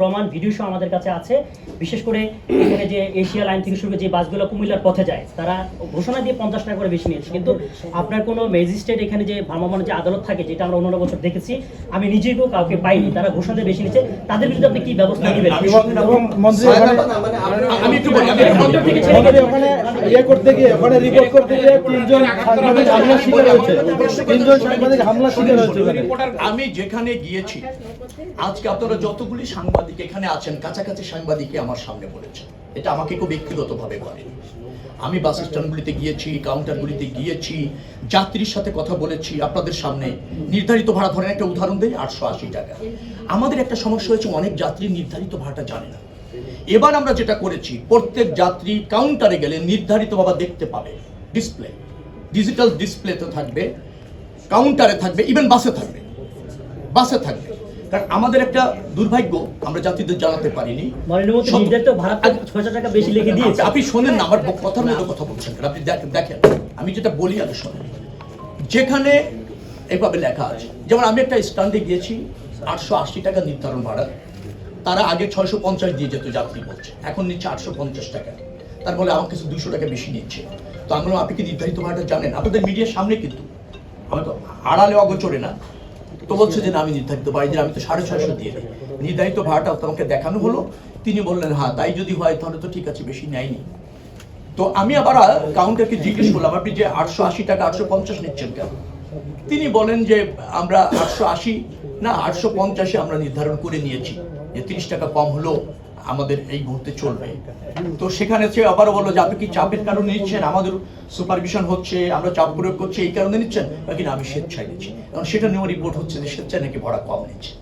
প্রমাণ ভিডিও সহ আমাদের কাছে আছে। বিশেষ করে এখানে যে এশিয়া লাইন থেকে শুরু করে যে বাসগুলো কুমিল্লার পথে যায় তারা ঘোষণা দিয়ে 50 টাকা করে বেশি নিয়েছে, কিন্তু আপনার কোনো ম্যাজিস্ট্রেট এখানে যে ভ্রাম্যমাণ যে আদালত থাকে, যেটা আমরা অন্য বছর দেখেছি, আমি নিজেও কাউকে পাইনি, তারা ঘোষণা দিয়ে বেশি নিচ্ছে, তাদের বিরুদ্ধে আপনি কি ব্যবস্থা নেবেন? আমি একটু বলি, ওখানে ইয়ে করতে গিয়ে ওখানে রিপোর্ট করতে গিয়ে তিনজন সাংবাদিক হামলা শিকার হয়েছে, তিনজন সাংবাদিক হামলা শিকার হয়েছে। আমি যেখানে গিয়েছি আজকে আপনারা যতগুলি সাংবাদিক এখানে আছেন, কাছাকাছি সাংবাদিকই আমার সামনে বলেছে, এটা আমাকে কেউ ব্যক্তিগতভাবে করেনি। আমি বাস স্ট্যান্ডগুলিতে গিয়েছি, কাউন্টারগুলিতে গিয়েছি, যাত্রীর সাথে কথা বলেছি আপনাদের সামনে। নির্ধারিত ভাড়া ধরেন একটা উদাহরণ দেই, 880 টাকা। আমাদের একটা সমস্যা হয়েছে, অনেক যাত্রী নির্ধারিত ভাড়াটা জানে না। এবার আমরা যেটা করেছি, প্রত্যেক যাত্রী কাউন্টারে গেলে নির্ধারিত ভাবে দেখতে পাবে, ডিসপ্লে, ডিজিটাল ডিসপ্লেতে থাকবে, কাউন্টারে থাকবে, ইভেন বাসে থাকবে, কারণ আমাদের একটা দুর্ভাগ্য, আমরা যাত্রীদের জানাতে পারিনি। আপনি শোনেন না, আমার কথার মতো কথা বলছেন, আপনি দেখেন, আমি যেটা বলি আগে শোনেন। যেখানে এইভাবে লেখা আছে, যেমন আমি একটা স্ট্যান্ডে গিয়েছি, 880 টাকা নির্ধারণ ভাড়া, তারা আগে 650 দিয়ে যেত যাত্রী বলছে, এখন নিচ্ছে 850 টাকা। তার ফলে আমার কাছে 200 টাকা বেশি নিচ্ছে। তো আমি বললাম, আপনি কি নির্ধারিত ভাড়াটা জানেন? আপনাদের মিডিয়ার সামনে কিন্তু, আমি তো আড়ালে অগোচরে না। তো বলছে যে না, আমি নির্ধারিত ভাড়া দিই, আমি তো 650 দিয়ে দিই। নির্ধারিত ভাড়াটা তোমাকে দেখানো হলো, তিনি বললেন হ্যাঁ তাই যদি হয় তাহলে তো ঠিক আছে, বেশি নেয়নি। তো আমি আবার কাউন্টারকে জিজ্ঞেস করলাম, আপনি যে 880 টাকা 850 নিচ্ছেন কেন? তিনি বলেন যে আমরা 880 না 850 আমরা নির্ধারণ করে নিয়েছি, যে 30 টাকা কম হলো আমাদের এই মুহূর্তে চলবে। তো সেখানে সে আবারও বললো যে আপনি কি চাপের কারণে নিচ্ছেন, আমাদের সুপারভিশন হচ্ছে, আমরা চাপ প্রয়োগ করছি এই কারণে নিচ্ছেন, নাকি না আমি স্বেচ্ছায় নিচ্ছি? কারণ সেটা নিয়েও রিপোর্ট হচ্ছে যে স্বেচ্ছায় নাকি ভাড়া কম নিচ্ছে।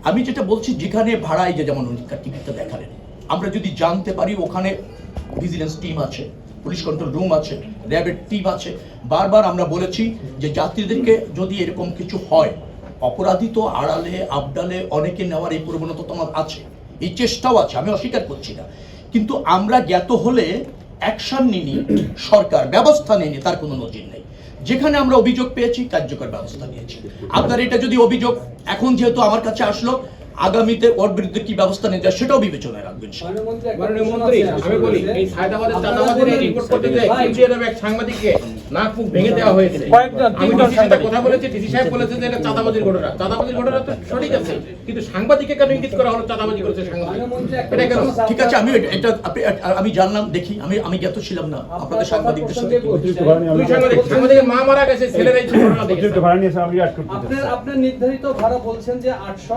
আমি যেটা বলছি, যেখানে ভাড়ায় যে যেমন টিকিটটা দেখালেন, আমরা যদি জানতে পারি ওখানে ভিজিলেন্স টিম আছে, পুলিশ কন্ট্রোল রুম আছে, র্যাবের টিম আছে। বারবার আমরা বলেছি যে যাত্রীদেরকে যদি এরকম কিছু হয়, অপরাধী তো আড়ালে আবডালে অনেকে নেওয়ার এই প্রবণতা তোমার আছে, এই চেষ্টাও আছে, আমি অস্বীকার করছি না। কিন্তু আমরা জ্ঞাত হলে অ্যাকশন নিনি, সরকার ব্যবস্থা নেয়নি, তার কোনো নজির নেই। যেখানে আমরা অভিযোগ পেয়েছি কার্যকর ব্যবস্থা নিয়েছি। আপনার এটা যদি অভিযোগ এখন যেহেতু আমার কাছে আসলো, আগামীতে ওর বিরুদ্ধে কি ব্যবস্থা নিতে যায় সেটাও বিবেচনায় রাখবেন। মাননীয় মন্ত্রী, আমি বলি, এই সায়দাবাদের চাঁদাবাদের এই রিপোর্ট করতে গিয়ে কিউটিএর এক সাংবাদিককে নাক মুখ ভেঙে দেওয়া হয়েছে। আমি ডিসির সাথে কথা বলেছি, ডিসি সাহেব বলেছে যে এটা চাঁদাবাজির ঘটনা। চাঁদাবাজির ঘটনা তো সঠিক আছে, কিন্তু সাংবাদিককে কেন ইঙ্গিত করা হলো চাঁদাবাজি করেছে সাংবাদিক? এটা কেন? ঠিক আছে, আমি এটা আমি জানলাম, দেখি, আমি জ্ঞাত ছিলাম না আপনাদের সাংবাদিকদের সাথে। দুই সাংবাদিকের মা মারা গেছে, ছেলেরাই ঘটনা দেখেছে। আপনার নির্ধারিত ভাড়া বলছেন যে 800